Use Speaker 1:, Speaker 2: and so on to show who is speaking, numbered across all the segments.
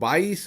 Speaker 1: 22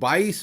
Speaker 1: 22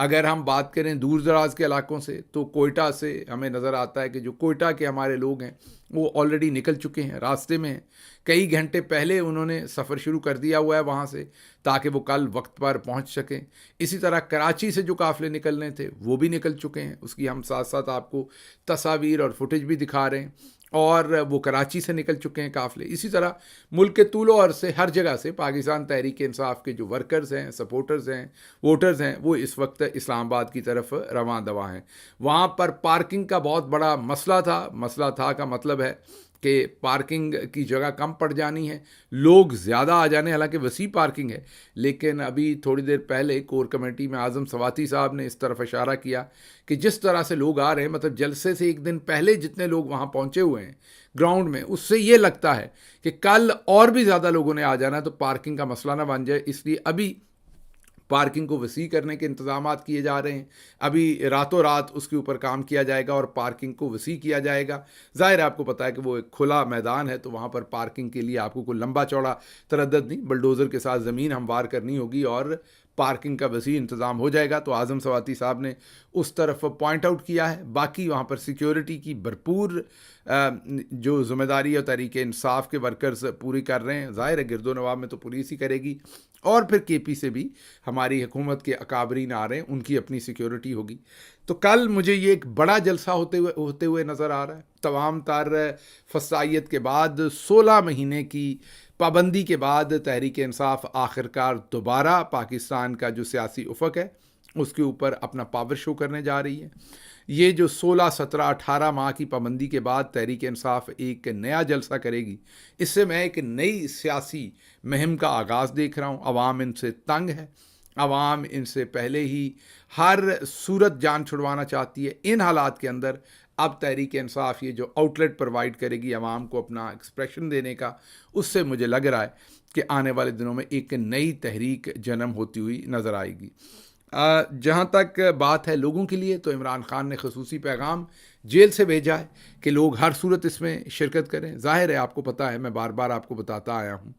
Speaker 1: اگر ہم بات کریں دور دراز کے علاقوں سے تو کوئٹہ سے ہمیں نظر آتا ہے کہ جو کوئٹہ کے ہمارے لوگ ہیں وہ آلریڈی نکل چکے ہیں، راستے میں ہیں، کئی گھنٹے پہلے انہوں نے سفر شروع کر دیا ہوا ہے وہاں سے تاکہ وہ کل وقت پر پہنچ سکیں۔ اسی طرح کراچی سے جو قافلے نکلنے تھے وہ بھی نکل چکے ہیں، اس کی ہم ساتھ ساتھ آپ کو تصاویر اور فوٹیج بھی دکھا رہے ہیں، اور وہ کراچی سے نکل چکے ہیں قافلے۔ اسی طرح ملک کے طول و عرض سے ہر جگہ سے پاکستان تحریک انصاف کے جو ورکرز ہیں، سپورٹرز ہیں، ووٹرز ہیں، وہ اس وقت اسلام آباد کی طرف رواں دواں ہیں۔ وہاں پر پارکنگ کا بہت بڑا مسئلہ تھا کا مطلب ہے کہ پارکنگ کی جگہ کم پڑ جانی ہے، لوگ زیادہ آ جانے، حالانکہ وسیع پارکنگ ہے، لیکن ابھی تھوڑی دیر پہلے کور کمیٹی میں اعظم سواتی صاحب نے اس طرف اشارہ کیا کہ جس طرح سے لوگ آ رہے ہیں، مطلب جلسے سے ایک دن پہلے جتنے لوگ وہاں پہنچے ہوئے ہیں گراؤنڈ میں، اس سے یہ لگتا ہے کہ کل اور بھی زیادہ لوگوں نے آ جانا ہے، تو پارکنگ کا مسئلہ نہ بن جائے، اس لیے ابھی پارکنگ کو وسیع کرنے کے انتظامات کیے جا رہے ہیں۔ ابھی راتوں رات اس کے اوپر کام کیا جائے گا اور پارکنگ کو وسیع کیا جائے گا۔ ظاہر ہے آپ کو پتہ ہے کہ وہ ایک کھلا میدان ہے، تو وہاں پر پارکنگ کے لیے آپ کو کوئی لمبا چوڑا تردد نہیں، بلڈوزر کے ساتھ زمین ہموار کرنی ہوگی اور پارکنگ کا وسیع انتظام ہو جائے گا۔ تو اعظم سواتی صاحب نے اس طرف پوائنٹ آؤٹ کیا ہے۔ باقی وہاں پر سیکیورٹی کی بھرپور جو ذمہ داری اور تحریک انصاف کے ورکرز پوری کر رہے ہیں، ظاہر ہے گرد و نواح میں تو پولیس ہی کرے گی، اور پھر کے پی سے بھی ہماری حکومت کے اکابرین آ رہے ہیں، ان کی اپنی سیکیورٹی ہوگی۔ تو کل مجھے یہ ایک بڑا جلسہ ہوتے ہوئے نظر آ رہا ہے، تمام تر فسائیت کے بعد 16 مہینے کی پابندی کے بعد تحریک انصاف آخرکار دوبارہ پاکستان کا جو سیاسی افق ہے اس کے اوپر اپنا پاور شو کرنے جا رہی ہے۔ یہ جو 16 17 18 ماہ کی پابندی کے بعد تحریک انصاف ایک نیا جلسہ کرے گی، اس سے میں ایک نئی سیاسی مہم کا آغاز دیکھ رہا ہوں۔ عوام ان سے تنگ ہے، عوام ان سے پہلے ہی ہر صورت جان چھڑوانا چاہتی ہے۔ ان حالات کے اندر اب تحریک انصاف یہ جو آؤٹ لیٹ پرووائڈ کرے گی عوام کو اپنا ایکسپریشن دینے کا، اس سے مجھے لگ رہا ہے کہ آنے والے دنوں میں ایک نئی تحریک جنم ہوتی ہوئی نظر آئے گی۔ جہاں تک بات ہے لوگوں کے لیے، تو عمران خان نے خصوصی پیغام جیل سے بھیجا ہے کہ لوگ ہر صورت اس میں شرکت کریں۔ ظاہر ہے آپ کو پتہ ہے، میں بار بار آپ کو بتاتا آیا ہوں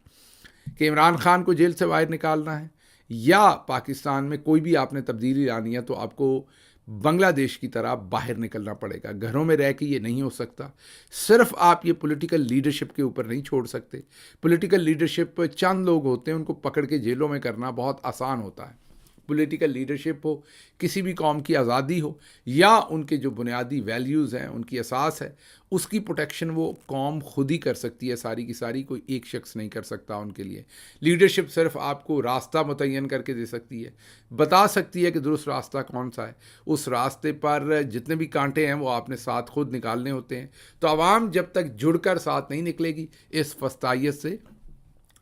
Speaker 1: کہ عمران خان کو جیل سے باہر نکالنا ہے یا پاکستان میں کوئی بھی آپ نے تبدیلی لانی ہے تو آپ کو بنگلہ دیش کی طرح باہر نکلنا پڑے گا۔ گھروں میں رہ کے یہ نہیں ہو سکتا۔ صرف آپ یہ پولیٹیکل لیڈرشپ کے اوپر نہیں چھوڑ سکتے۔ پولیٹیکل لیڈرشپ چند لوگ ہوتے ہیں، ان کو پکڑ کے جیلوں میں کرنا بہت آسان ہوتا ہے۔ پولیٹیکل لیڈرشپ ہو، کسی بھی قوم کی آزادی ہو، یا ان کے جو بنیادی ویلیوز ہیں، ان کی اساس ہے، اس کی پروٹیکشن وہ قوم خود ہی کر سکتی ہے، ساری کی ساری، کوئی ایک شخص نہیں کر سکتا ان کے لیے۔ لیڈرشپ صرف آپ کو راستہ متعین کر کے دے سکتی ہے، بتا سکتی ہے کہ درست راستہ کون سا ہے، اس راستے پر جتنے بھی کانٹے ہیں وہ آپ نے ساتھ خود نکالنے ہوتے ہیں۔ تو عوام جب تک جڑ کر ساتھ نہیں نکلے گی، اس فسطائیت سے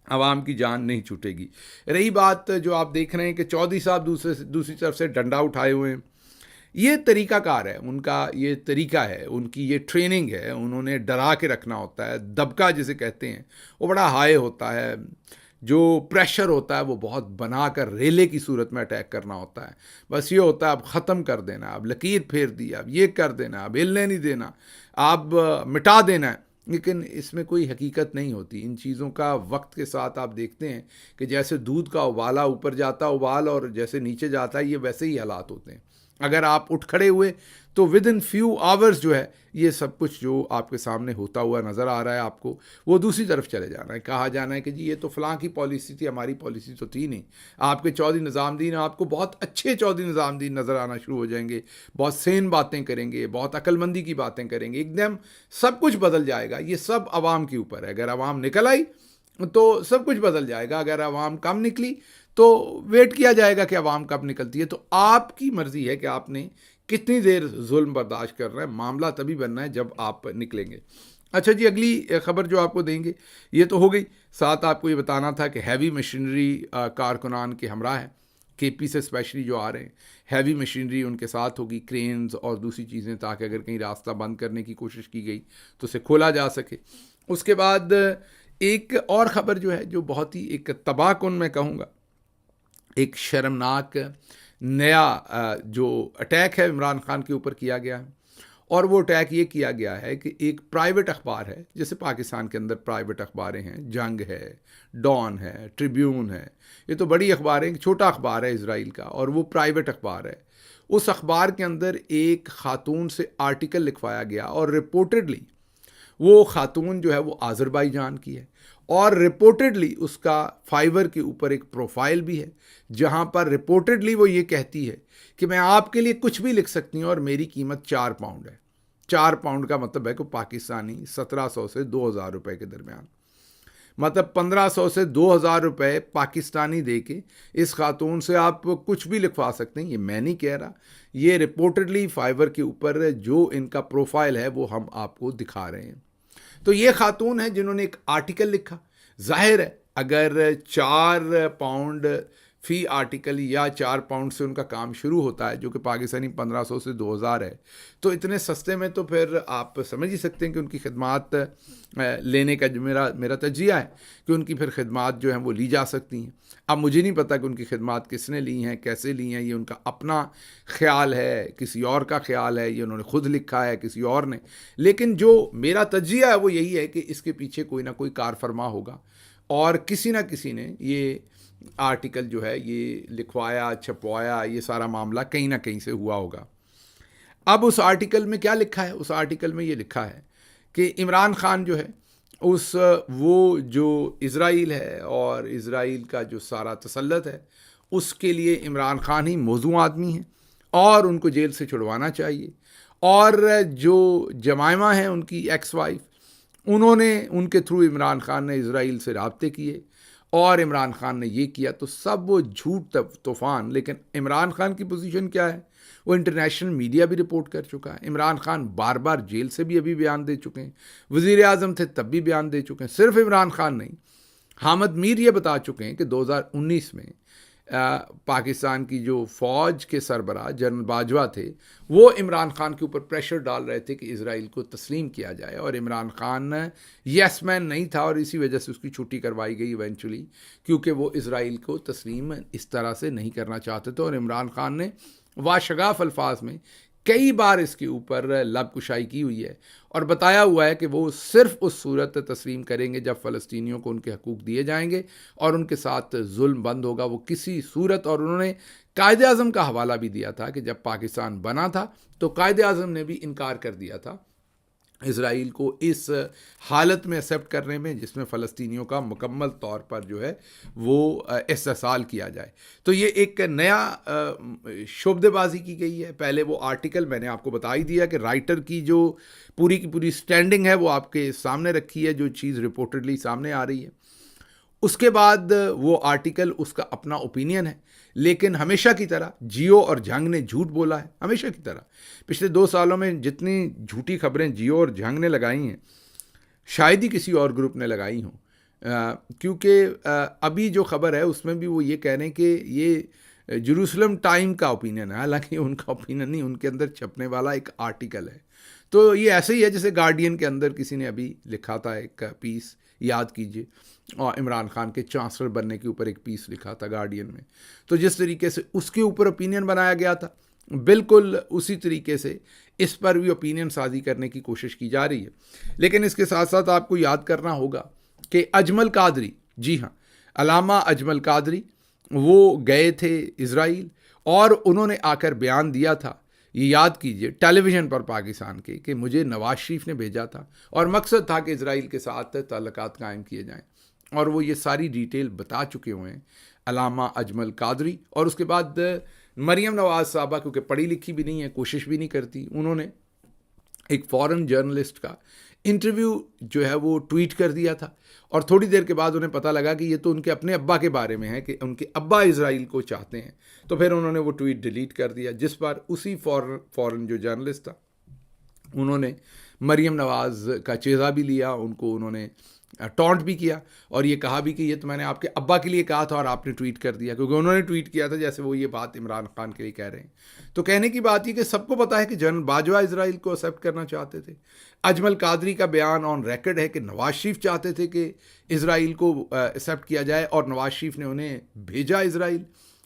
Speaker 1: عوام کی جان نہیں چھوٹے گی۔ رہی بات جو آپ دیکھ رہے ہیں کہ چودھری صاحب دوسری طرف سے ڈنڈا اٹھائے ہوئے ہیں، یہ طریقہ کار ہے ان کا، یہ طریقہ ہے ان کی، یہ ٹریننگ ہے، انہوں نے ڈرا کے رکھنا ہوتا ہے۔ دبکا جسے کہتے ہیں وہ بڑا ہائی ہوتا ہے، جو پریشر ہوتا ہے وہ بہت بنا کر ریلے کی صورت میں اٹیک کرنا ہوتا ہے۔ بس یہ ہوتا ہے اب ختم کر دینا، اب لکیر پھیر دی، اب یہ کر دینا، اب ہلنے نہیں دینا، اب مٹا دینا ہے۔ لیکن اس میں کوئی حقیقت نہیں ہوتی ان چیزوں کا۔ وقت کے ساتھ آپ دیکھتے ہیں کہ جیسے دودھ کا ابالا اوپر جاتا ابال اور جیسے نیچے جاتا ہے، یہ ویسے ہی حالات ہوتے ہیں۔ اگر آپ اٹھ کھڑے ہوئے تو ود ان فیو آورز جو ہے یہ سب کچھ جو آپ کے سامنے ہوتا ہوا نظر آ رہا ہے آپ کو، وہ دوسری طرف چلے جانا ہے، کہا جانا ہے کہ جی یہ تو فلاں کی پالیسی تھی، ہماری پالیسی تو تھی نہیں۔ آپ کے چودھری نظام الدین، آپ کو بہت اچھے چودھری نظام الدین نظر آنا شروع ہو جائیں گے، بہت سین باتیں کریں گے، بہت عقل مندی کی باتیں کریں گے، ایک دم سب کچھ بدل جائے گا۔ یہ سب عوام کے اوپر ہے، اگر عوام نکل آئی تو سب کچھ بدل جائے گا، اگر عوام کم نکلی تو ویٹ کیا جائے گا کہ عوام کب نکلتی ہے۔ تو آپ کی مرضی ہے کہ آپ نے کتنی دیر ظلم برداشت کر رہے ہیں، معاملہ تبھی بننا ہے جب آپ نکلیں گے۔ اچھا جی، اگلی خبر جو آپ کو دیں گے یہ تو ہو گئی، ساتھ آپ کو یہ بتانا تھا کہ ہیوی مشینری کارکنان کے ہمراہ ہیں، کے پی سے اسپیشلی جو آ رہے ہیں، ہیوی مشینری ان کے ساتھ ہوگی، کرینز اور دوسری چیزیں، تاکہ اگر کہیں راستہ بند کرنے کی کوشش کی گئی تو اسے کھولا جا سکے۔ اس کے بعد ایک اور خبر جو ہے جو بہت ہی ایک تباہ کن میں کہوں گا، ایک شرمناک نیا جو اٹیک ہے عمران خان کے اوپر کیا گیا ہے، اور وہ اٹیک یہ کیا گیا ہے کہ ایک پرائیویٹ اخبار ہے، جیسے پاکستان کے اندر پرائیویٹ اخباریں ہیں، جنگ ہے، ڈان ہے، ٹریبیون ہے، یہ تو بڑی اخبار ہے، ایک چھوٹا اخبار ہے اسرائیل کا اور وہ پرائیویٹ اخبار ہے۔ اس اخبار کے اندر ایک خاتون سے آرٹیکل لکھوایا گیا اور رپورٹڈلی وہ خاتون جو ہے وہ آذربائیجان کی ہے، اور رپورٹڈلی اس کا فائبر کے اوپر ایک پروفائل بھی ہے جہاں پر رپورٹڈلی وہ یہ کہتی ہے کہ میں آپ کے لیے کچھ بھی لکھ سکتی ہوں اور میری قیمت 4 پاؤنڈ ہے۔ 4 پاؤنڈ کا مطلب ہے کہ پاکستانی 1700 سے 2000 روپے کے درمیان، مطلب 1500 سے 2000 روپے پاکستانی دے کے اس خاتون سے آپ کچھ بھی لکھوا سکتے ہیں۔ یہ میں نہیں کہہ رہا، یہ رپورٹڈلی فائبر کے اوپر جو ان کا پروفائل ہے وہ ہم آپ کو دکھا رہے ہیں۔ تو یہ خاتون ہے جنہوں نے ایک آرٹیکل لکھا۔ ظاہر ہے اگر 4 پاؤنڈ فی آرٹیکل یا 4 پاؤنڈ سے ان کا کام شروع ہوتا ہے، جو کہ پاکستانی 1500 سے 2000 ہے، تو اتنے سستے میں تو پھر آپ سمجھ ہی سکتے ہیں کہ ان کی خدمات لینے کا جو میرا تجزیہ ہے کہ ان کی پھر خدمات جو ہیں وہ لی جا سکتی ہیں۔ اب مجھے نہیں پتا کہ ان کی خدمات کس نے لی ہیں، کیسے لی ہیں، یہ ان کا اپنا خیال ہے، کسی اور کا خیال ہے، یہ انہوں نے خود لکھا ہے کسی اور نے، لیکن جو میرا تجزیہ ہے وہ یہی ہے کہ اس کے پیچھے کوئی نہ کوئی کار فرما ہوگا اور کسی نہ کسی نے یہ آرٹیکل جو ہے یہ لکھوایا، چھپوایا، یہ سارا معاملہ کہیں نہ کہیں سے ہوا ہوگا۔ اب اس آرٹیکل میں کیا لکھا ہے؟ اس آرٹیکل میں یہ لکھا ہے کہ عمران خان جو ہے وہ جو اسرائیل ہے اور اسرائیل کا جو سارا تسلط ہے اس کے لیے عمران خان ہی موزوں آدمی ہیں اور ان کو جیل سے چھڑوانا چاہیے، اور جو جمائمہ ہیں ان کی ایکس وائف، انہوں نے ان کے تھرو عمران خان نے اسرائیل سے رابطے کیے اور عمران خان نے یہ کیا، تو سب وہ جھوٹ طوفان۔ لیکن عمران خان کی پوزیشن کیا ہے؟ وہ انٹرنیشنل میڈیا بھی رپورٹ کر چکا ہے، عمران خان بار بار جیل سے بھی ابھی بیان دے چکے ہیں، وزیر اعظم تھے تب بھی بیان دے چکے ہیں۔ صرف عمران خان نہیں، حامد میر یہ بتا چکے ہیں کہ 2019 میں پاکستان کی جو فوج کے سربراہ جنرل باجوہ تھے وہ عمران خان کے اوپر پریشر ڈال رہے تھے کہ اسرائیل کو تسلیم کیا جائے، اور عمران خان یس مین نہیں تھا اور اسی وجہ سے اس کی چھٹی کروائی گئی ایونچولی، کیونکہ وہ اسرائیل کو تسلیم اس طرح سے نہیں کرنا چاہتے تھے۔ اور عمران خان نے واشگاف الفاظ میں کئی بار اس کے اوپر لب کشائی کی ہوئی ہے اور بتایا ہوا ہے کہ وہ صرف اس صورت تسلیم کریں گے جب فلسطینیوں کو ان کے حقوق دیے جائیں گے اور ان کے ساتھ ظلم بند ہوگا، وہ کسی صورت۔ اور انہوں نے قائد اعظم کا حوالہ بھی دیا تھا کہ جب پاکستان بنا تھا تو قائد اعظم نے بھی انکار کر دیا تھا اسرائیل کو اس حالت میں ایکسیپٹ کرنے میں جس میں فلسطینیوں کا مکمل طور پر جو ہے وہ استحصال کیا جائے۔ تو یہ ایک نیا شعبدے بازی کی گئی ہے۔ پہلے وہ آرٹیکل میں نے آپ کو بتا ہی دیا کہ رائٹر کی جو پوری کی پوری سٹینڈنگ ہے وہ آپ کے سامنے رکھی ہے، جو چیز رپورٹڈلی سامنے آ رہی ہے۔ اس کے بعد وہ آرٹیکل اس کا اپنا اوپینین ہے، لیکن ہمیشہ کی طرح جیو اور جھنگ نے جھوٹ بولا ہے، ہمیشہ کی طرح۔ پچھلے 2 سالوں میں جتنی جھوٹی خبریں جیو اور جھنگ نے لگائی ہیں شاید ہی کسی اور گروپ نے لگائی ہوں، کیونکہ ابھی جو خبر ہے اس میں بھی وہ یہ کہہ رہے ہیں کہ یہ جیروسلم ٹائم کا اوپینین ہے، حالانکہ ان کا اوپینین نہیں، ان کے اندر چھپنے والا ایک آرٹیکل ہے۔ تو یہ ایسے ہی ہے جیسے گارڈین کے اندر کسی نے ابھی لکھا تھا ایک پیس، یاد کیجئے، اور عمران خان کے چانسلر بننے کے اوپر ایک پیس لکھا تھا گارڈین میں، تو جس طریقے سے اس کے اوپر اوپینین بنایا گیا تھا بالکل اسی طریقے سے اس پر بھی اوپینین سازی کرنے کی کوشش کی جا رہی ہے۔ لیکن اس کے ساتھ ساتھ آپ کو یاد کرنا ہوگا کہ اجمل قادری، جی ہاں، علامہ اجمل قادری، وہ گئے تھے اسرائیل اور انہوں نے آ کر بیان دیا تھا، یہ یاد کیجئے، ٹیلی ویژن پر پاکستان کے، کہ مجھے نواز شریف نے بھیجا تھا اور مقصد تھا کہ اسرائیل کے ساتھ تعلقات قائم کیے جائیں، اور وہ یہ ساری ڈیٹیل بتا چکے ہوئے ہیں علامہ اجمل قادری۔ اور اس کے بعد مریم نواز صاحبہ، کیونکہ پڑھی لکھی بھی نہیں ہے، کوشش بھی نہیں کرتی، انہوں نے ایک فورن جرنلسٹ کا انٹرویو جو ہے وہ ٹویٹ کر دیا تھا، اور تھوڑی دیر کے بعد انہیں پتہ لگا کہ یہ تو ان کے اپنے ابا کے بارے میں ہے، کہ ان کے ابا اسرائیل کو چاہتے ہیں، تو پھر انہوں نے وہ ٹویٹ ڈیلیٹ کر دیا، جس پر اسی فورن جو جرنلسٹ تھا انہوں نے مریم نواز کا چیزہ بھی لیا، ان کو انہوں نے ٹونٹ بھی کیا اور یہ کہا بھی کہ یہ تو میں نے آپ کے ابا کے لیے کہا تھا اور آپ نے ٹویٹ کر دیا، کیونکہ انہوں نے ٹویٹ کیا تھا جیسے وہ یہ بات عمران خان کے لیے کہہ رہے ہیں۔ تو کہنے کی بات یہ کہ سب کو پتا ہے کہ جنرل باجوہ اسرائیل کو ایکسیپٹ کرنا چاہتے تھے۔ اجمل قادری کا بیان آن ریکارڈ ہے کہ نواز شریف چاہتے تھے کہ اسرائیل کو ایکسیپٹ کیا جائے اور نواز شریف نے انہیں بھیجا اسرائیل،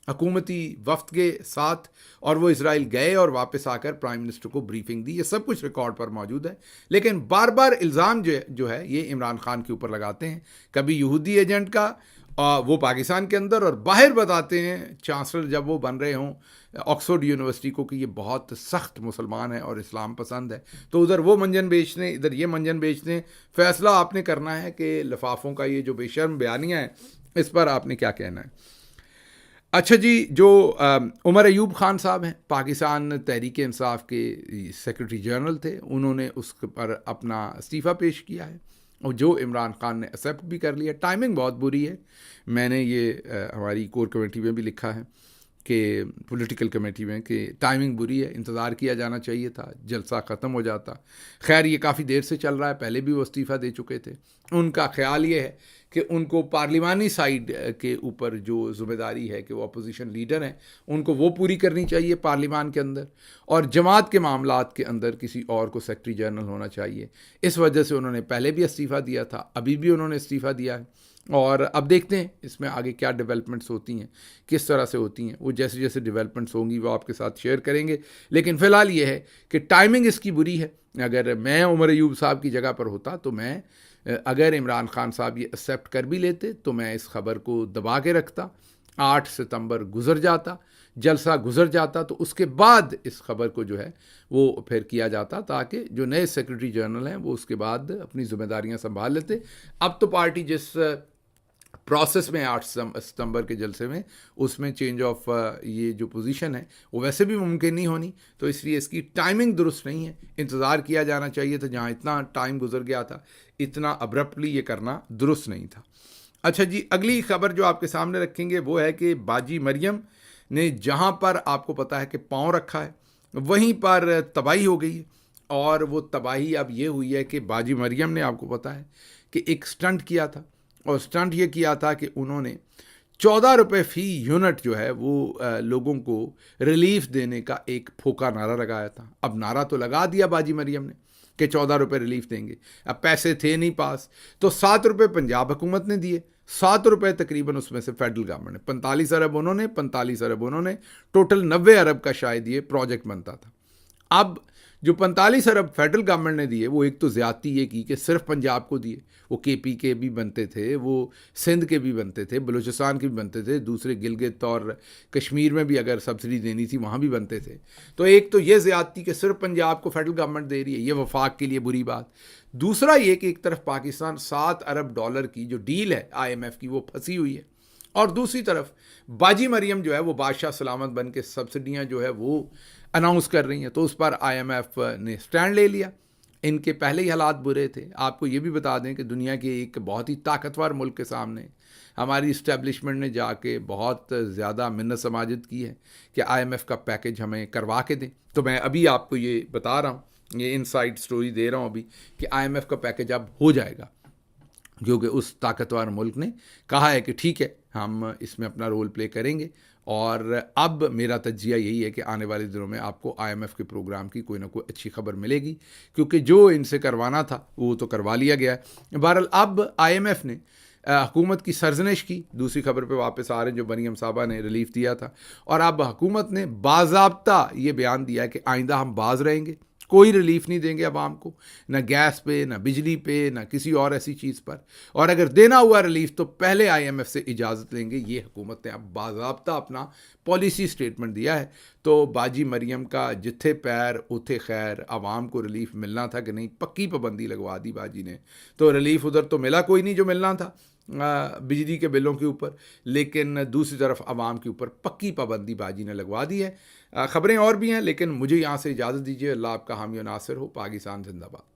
Speaker 1: حکومتی وفد کے ساتھ، اور وہ اسرائیل گئے اور واپس آ کر پرائم منسٹر کو بریفنگ دی. یہ سب کچھ ریکارڈ پر موجود ہے. لیکن بار بار الزام جو ہے یہ عمران خان کے اوپر لگاتے ہیں. کبھی یہودی ایجنٹ کا، وہ پاکستان کے اندر، اور باہر بتاتے ہیں چانسلر جب وہ بن رہے ہوں آکسفورڈ یونیورسٹی کو کہ یہ بہت سخت مسلمان ہے اور اسلام پسند ہے. تو ادھر وہ منجن بیچتے ہیں، ادھر یہ منجن بیچتے ہیں. فیصلہ آپ نے کرنا ہے کہ لفافوں کا یہ جو بے شرم بیانیہ ہے اس پر آپ نے کیا کہنا ہے. اچھا جی، جو عمر ایوب خان صاحب ہیں، پاکستان تحریک انصاف کے سیکرٹری جنرل تھے، انہوں نے اس پر اپنا استعفیٰ پیش کیا ہے، اور جو عمران خان نے ایکسیپٹ بھی کر لیا. ٹائمنگ بہت بری ہے. میں نے یہ ہماری کور کمیٹی میں بھی لکھا ہے کہ پولیٹیکل کمیٹی میں کہ ٹائمنگ بری ہے، انتظار کیا جانا چاہیے تھا، جلسہ ختم ہو جاتا. خیر یہ کافی دیر سے چل رہا ہے، پہلے بھی وہ استعفیٰ دے چکے تھے. ان کا خیال یہ ہے کہ ان کو پارلیمانی سائیڈ کے اوپر جو ذمہ داری ہے کہ وہ اپوزیشن لیڈر ہیں، ان کو وہ پوری کرنی چاہیے پارلیمان کے اندر، اور جماعت کے معاملات کے اندر کسی اور کو سیکرٹری جنرل ہونا چاہیے. اس وجہ سے انہوں نے پہلے بھی استعفیٰ دیا تھا، ابھی بھی انہوں نے استعفیٰ دیا ہے. اور اب دیکھتے ہیں اس میں آگے کیا ڈیولپمنٹس ہوتی ہیں، کس طرح سے ہوتی ہیں. وہ جیسے جیسے ڈیولپمنٹس ہوں گی وہ آپ کے ساتھ شیئر کریں گے. لیکن فی الحال یہ ہے کہ ٹائمنگ اس کی بری ہے. اگر میں عمر ایوب صاحب کی جگہ پر ہوتا تو میں، اگر عمران خان صاحب یہ ایکسیپٹ کر بھی لیتے تو میں اس خبر کو دبا کے رکھتا. 8 ستمبر گزر جاتا، جلسہ گزر جاتا، تو اس کے بعد اس خبر کو جو ہے وہ پھر کیا جاتا، تاکہ جو نئے سیکرٹری جنرل ہیں وہ اس کے بعد اپنی ذمہ داریاں سنبھال لیتے. اب تو پارٹی جس پروسیس میں 8 ستمبر کے جلسے میں، اس میں چینج آف یہ جو پوزیشن ہے وہ ویسے بھی ممکن نہیں ہونی. تو اس لیے اس کی ٹائمنگ درست نہیں ہے. انتظار کیا جانا چاہیے تھا. جہاں اتنا ٹائم گزر گیا تھا، اتنا ابرپٹلی یہ کرنا درست نہیں تھا. اچھا جی، اگلی خبر جو آپ کے سامنے رکھیں گے وہ ہے کہ باجی مریم نے جہاں پر آپ کو پتا ہے کہ پاؤں رکھا ہے، وہیں پر تباہی ہو گئی ہے. اور وہ تباہی اب یہ ہوئی ہے کہ باجی مریم نے، آپ کو پتا ہے کہ ایک سٹنٹ کیا تھا، اور سٹنٹ یہ کیا تھا کہ انہوں نے 14 روپے فی یونٹ جو ہے وہ لوگوں کو ریلیف دینے کا ایک پھوکا نعرہ لگایا تھا. اب نعرہ تو لگا دیا باجی مریم نے کہ 14 روپے ریلیف دیں گے. اب پیسے تھے نہیں پاس، تو 7 روپے پنجاب حکومت نے دیے، 7 روپے تقریباً اس میں سے فیڈرل گورنمنٹ نے، 45 ارب انہوں نے، 45 ارب انہوں نے، ٹوٹل 90 ارب کا شاید یہ پروجیکٹ بنتا تھا. اب جو 45 ارب فیڈرل گورنمنٹ نے دیے، وہ ایک تو زیادتی یہ کی کہ صرف پنجاب کو دیے. وہ کے پی کے بھی بنتے تھے، وہ سندھ کے بھی بنتے تھے، بلوچستان کے بھی بنتے تھے، دوسرے گلگت اور کشمیر میں بھی اگر سبسڈی دینی تھی وہاں بھی بنتے تھے. تو ایک تو یہ زیادتی کہ صرف پنجاب کو فیڈرل گورنمنٹ دے رہی ہے، یہ وفاق کے لیے بری بات. دوسرا یہ کہ ایک طرف پاکستان 7 ارب ڈالر کی جو ڈیل ہے آئی ایم ایف کی وہ پھنسی ہوئی ہے، اور دوسری طرف باجی مریم جو ہے وہ بادشاہ سلامت بن کے سبسڈیاں جو ہے وہ اناؤنس کر رہی ہیں. تو اس پر آئی ایم ایف نے سٹینڈ لے لیا. ان کے پہلے ہی حالات برے تھے. آپ کو یہ بھی بتا دیں کہ دنیا کے ایک بہت ہی طاقتور ملک کے سامنے ہماری اسٹیبلشمنٹ نے جا کے بہت زیادہ منت سماجت کی ہے کہ آئی ایم ایف کا پیکج ہمیں کروا کے دیں. تو میں ابھی آپ کو یہ بتا رہا ہوں، یہ ان سائڈ سٹوری دے رہا ہوں ابھی، کہ آئی ایم ایف کا پیکج اب ہو جائے گا، کیونکہ اس طاقتور ملک نے کہا ہے کہ ٹھیک ہے ہم اس میں اپنا رول پلے کریں گے. اور اب میرا تجزیہ یہی ہے کہ آنے والے دنوں میں آپ کو آئی ایم ایف کے پروگرام کی کوئی نہ کوئی اچھی خبر ملے گی، کیونکہ جو ان سے کروانا تھا وہ تو کروا لیا گیا ہے. بہرحال اب آئی ایم ایف نے حکومت کی سرزنش کی. دوسری خبر پہ واپس آ رہے ہیں جو مریم صاحبہ نے ریلیف دیا تھا، اور اب حکومت نے باضابطہ یہ بیان دیا کہ آئندہ ہم باز رہیں گے، کوئی ریلیف نہیں دیں گے عوام کو، نہ گیس پہ، نہ بجلی پہ، نہ کسی اور ایسی چیز پر. اور اگر دینا ہوا ریلیف تو پہلے آئی ایم ایف سے اجازت لیں گے. یہ حکومت نے اب باضابطہ اپنا پالیسی سٹیٹمنٹ دیا ہے. تو باجی مریم کا جتھے پیر اتھے خیر، عوام کو ریلیف ملنا تھا کہ نہیں، پکی پابندی لگوا دی باجی نے. تو ریلیف ادھر تو ملا کوئی نہیں جو ملنا تھا بجلی کے بلوں کے اوپر، لیکن دوسری طرف عوام کے اوپر پکی پابندی باجی نے لگوا دی ہے. خبریں اور بھی ہیں لیکن مجھے یہاں سے اجازت دیجیے. اللہ آپ کا حامی و ناصر ہو. پاکستان زندہ باد.